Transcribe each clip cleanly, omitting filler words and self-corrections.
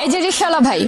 এই যে রিকশাওয়ালা ভাই,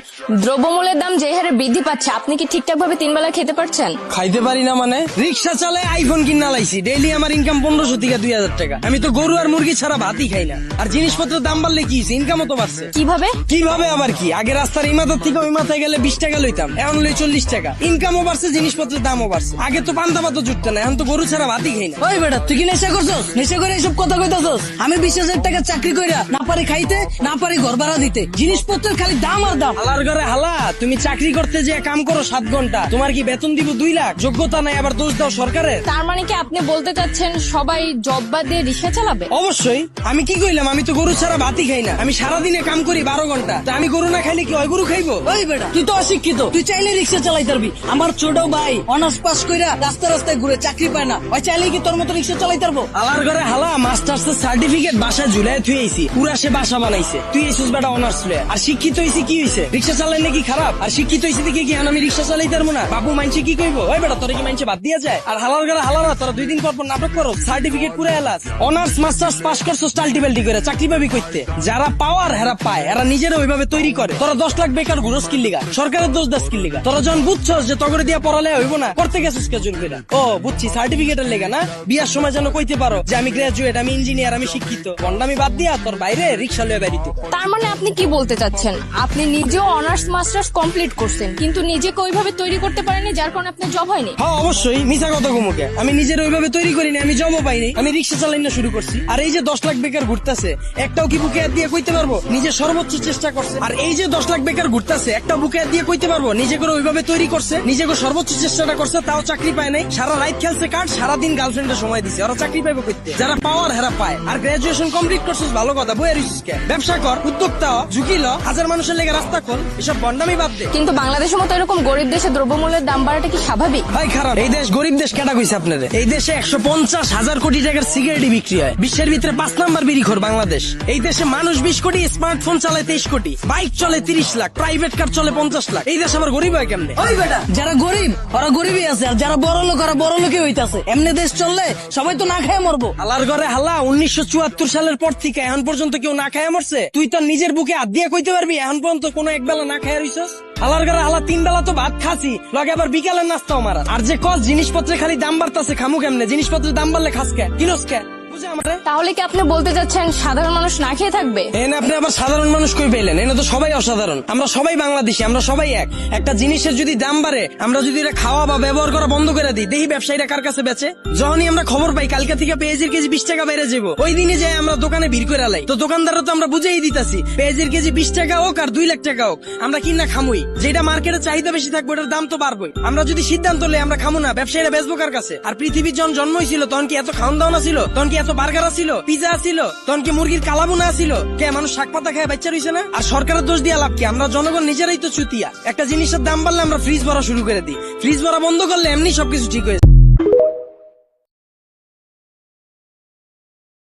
দ্রব্যমূল্যের দাম যে হারে বৃদ্ধি পাচ্ছে, আপনি কি ঠিকঠাক ভাবে 3 বেলা খেতে পারছেন? খাইতে পারি না মানে? রিক্সা চালায় আইফোন কিনা লাইছি, ডেইলি আমার ইনকাম 1500 থেকে 2000 টাকা। আমি তো গরু আর মুরগি ছাড়া ভাতই খাই না। আর জিনিসপত্রের দাম বাড়লে কি ইনকামও তো বাড়ছে। কিভাবে? কিভাবে আবার কি, আগে রাস্তার এই মাথার থেকে ওই মাথায় গেলে 20 টাকা লইতাম, এখন লই 40 টাকা। ইনকামও বাড়ছে, জিনিসপত্রের দামও বাড়ছে। আগে তো পান্তা ভাতও জুটতো না, এখন তো গরু ছাড়া ভাতই খাই না। ওই বেটা, তুই কি নেশা করছস? নেশা করে এসব কথা কইতাছস? আমি 20,000 টাকা চাকরি কইরা না পারি খাইতে, না পারি ঘর ভাড়া দিতে, জিনিসপত্রের খালি দাম আর দাম। হালার ঘরে হালা, তুমি চাকরি করতে যে কাম করো 7 ঘন্টা, তোমার কি বেতন দিব 2 লাখ? যোগ্যতা নাই, আবার দোষ দাও সরকারের। তার মানে কি আপনি বলতে চাচ্ছেন সবাই জব বাদ দিয়ে রিকশা চালাবে? অবশ্যই। আমি কি কইলাম? আমি তো গরু ছাড়া ভাতই খাই না। আমি সারাদিনে কাম করি 12 ঘন্টা। তা আমি গরু না খাইলে কি ওই গরু খাইবো? ওই বেটা, তুই তো অশিক্ষিত, তুই চাইলে রিক্সা চালাইতে পারবি। আমার ছোট ভাই অনার্স পাস কইরা রাস্তায় রাস্তায় ঘুরে চাকরি পায় না, ওই চাইলে কি তোর মতো রিক্সা চালাইতে পারবো? হালার ঘরে হালা, মাস্টার্স সার্টিফিকেট বাসায় ঝুলাই থুই আইছি, পুরা সে বাসা বানাইছে। তুই এসুস বেটা অনার্স লয়ে। আর শিক্ষিত হইছি কি হইছে? রিক্সা চালাই নাকি খারাপ? আর শিক্ষিত হইছি দেখে কি আমি রিক্সা চালাইতে পারবো না? বাবু মানছে কি কইবো? ওই বেটা, তোরা কি মানছে বাদ দিয়া যায়? আর হালার ঘরে হালারা, তোরা 2 দিন পর পর নাটক করো, সার্টিফিকেট পুরা এলাস। অনার্স মাস্টার্স পাস করছো টাল্টিবাল্টি করে, চাকরি পাবি কইতে? যারা পাওয়ার হেরা পায়, এরা নিজেরা ওইভাবে তৈরি করে। তোরা 10 লাখ বেকার ঘুরো স্কিল লিগা, সরকারের দোষ দা স্কিল লিগা। তোরা যখন বুঝছস যে তগরে দিয়া পড়ালে হইব না, করতে গেছিস কে জোর কইরা? ও বুঝছি, সার্টিফিকেটের লেগা না? বিয়ার সময় যেন কইতে পারো যে আমি গ্রাজুয়েট, আমি ইঞ্জিনিয়ার, আমি শিক্ষিত। বন্ডামি বাদ দিয়া তোর বাইরে রিক্সা লয়ে বেরিতে। তার মানে আপনি কি বলতে চাচ্ছেন, আপনি নিজেও অনার্স মাস্টার্স কমপ্লিট করছেন, কিন্তু নিজেকে ওইভাবে তৈরি করতে পারেননি, যার কারণে আপনার জব হয়নি? হ্যাঁ অবশ্যই, মিছা কথা কমুকে। আমি নিজের ওইভাবে তৈরি করিনি, আমি জবও পাইনি, আমি রিক্সা চালাই না শুরু করছি। আর এই যে 10 লাখ বেকার ঘুরতেছে, একটাও কি বুকে হাত দিয়ে কইতে পারবো নিজে সর্বোচ্চ চেষ্টা করছে? আর এই যে 10 লাখ বেকার ঘুরতেছে, একটা বুকে হাত দিয়ে কইতে পারবো নিজে করে ওইভাবে তৈরি করছে, নিজে করে সর্বোচ্চ চেষ্টাটা করছে, তাও চাকরি পায় নাই? সারা রাত খেলছে কার্ড, সারাদিন গার্লফ্রেন্ডের সময় দিছে, ওরা চাকরি পাইবো কইতে? যারা পাওয়ার হেরা পায়। আর গ্রাজুয়েশন কমপ্লিট করছিস ভালো কথা, বইয়ের ব্যবসা কর, উদ্যোক্তা হ, ঝুঁকি ল, 1000 মানুষের লেগে রাস্তা খোল, এসব বন্ডামি বাদ দে। কিন্তু বাংলাদেশের মতো এরকম গরিব দেশে দ্রব্যমূল্যের দাম বাড়াটা কি স্বাভাবিক? ভাই খারাপ। এই দেশ গরিব দেশ কেটা কইছে আপনাদের? এই দেশে 150,000 কোটি টাকার সিগারেটই বিক্রি হয়। বিশ্বের ভিতরে 5 নাম্বার বিড়িখোর বাংলাদেশ। এই দেশে মানুষ 20 কোটি, স্মার্টফোন চালায় 23 কোটি, বাইক চলে 30 লাখ, প্রাইভেট কার চলে 50 লাখ। এই দেশ আবার গরিব হয় কেমনে? ওই বেটা, যারা গরিব ওরা গরিবই আছে, আর যারা বড় লোক ওরা বড় লোকই হইতাছে। এমনি দেশ চললে সবাই তো না খেয়ে মরবো। হালার ঘরে হালা, 1974 সালের পর থেকে এখন পর্যন্ত কেউ না খায় মরছে? তুই তো নিজের বুকে হাত দিয়ে কইতে পারবি এখন পর্যন্ত কোনো একবেলা না খায় রইছস? হালার ঘরে হালা, 3 বেলা তো ভাত খাসি, লগে আবার বিকালের নাস্তাও মারা। আর যে কস জিনিসপত্রে খালি দাম বাড়তাছে, খামু কেমনে? জিনিসপত্রের দাম বাড়লে খাস কে, কিনস কে? তাহলে কি আপনি বলতে চাচ্ছেন সাধারণ মানুষ না খেয়ে থাকবে? এনে আপনি আবার সাধারণ মানুষ কই পেলেন? এনে তো সবাই অসাধারণ। আমরা সবাই বাংলাদেশি, আমরা সবাই এক। একটা জিনিসের যদি দাম বাড়ে, আমরা যদি এটা খাওয়া বা ব্যবহার করা বন্ধ করে দিই, দেখি ব্যবসায়ীরা কার কাছে বেচে। যখনই আমরা খবর পাই কালকে থেকে পেঁয়াজের কেজি 20 টাকা বেড়ে যাবো, ওই দিনে যাই আমরা দোকানে ভিড় করে লাই। তো দোকানদাররা তো আমরা বুঝেই দিতাছি, পেঁয়াজের কেজি 20 টাকা হোক আর 2 লাখ টাকা হোক, আমরা কিনা খামুই। যেটা মার্কেটে চাহিদা বেশি থাকবে, ওটার দাম তো বাড়বেই। আমরা যদি সিদ্ধান্ত লই আমরা খামু না, ব্যবসায়ীরা বেচবো কার কাছে? আর পৃথিবীর যখন জন্ম হয়েছিল তখন কি এত খাওয়ান দাওয়া ছিল? তখন কি এত বার্গার ছিল, পিজা ছিল? তখন কি মুরগির কালাবুনা ছিল? কে মানুষ শাক পাতা খায় বাচ্চা রইছে না? আর সরকারের দোষ দিয়া লাভ কি? আমরা জনগণ নিজেরাই তো চুতিয়া। একটা জিনিসের দাম বাড়লে আমরা ফ্রিজ ভরা শুরু করে দিই, ফ্রিজ ভরা বন্ধ করলে এমনি সবকিছু ঠিক হয়েছে।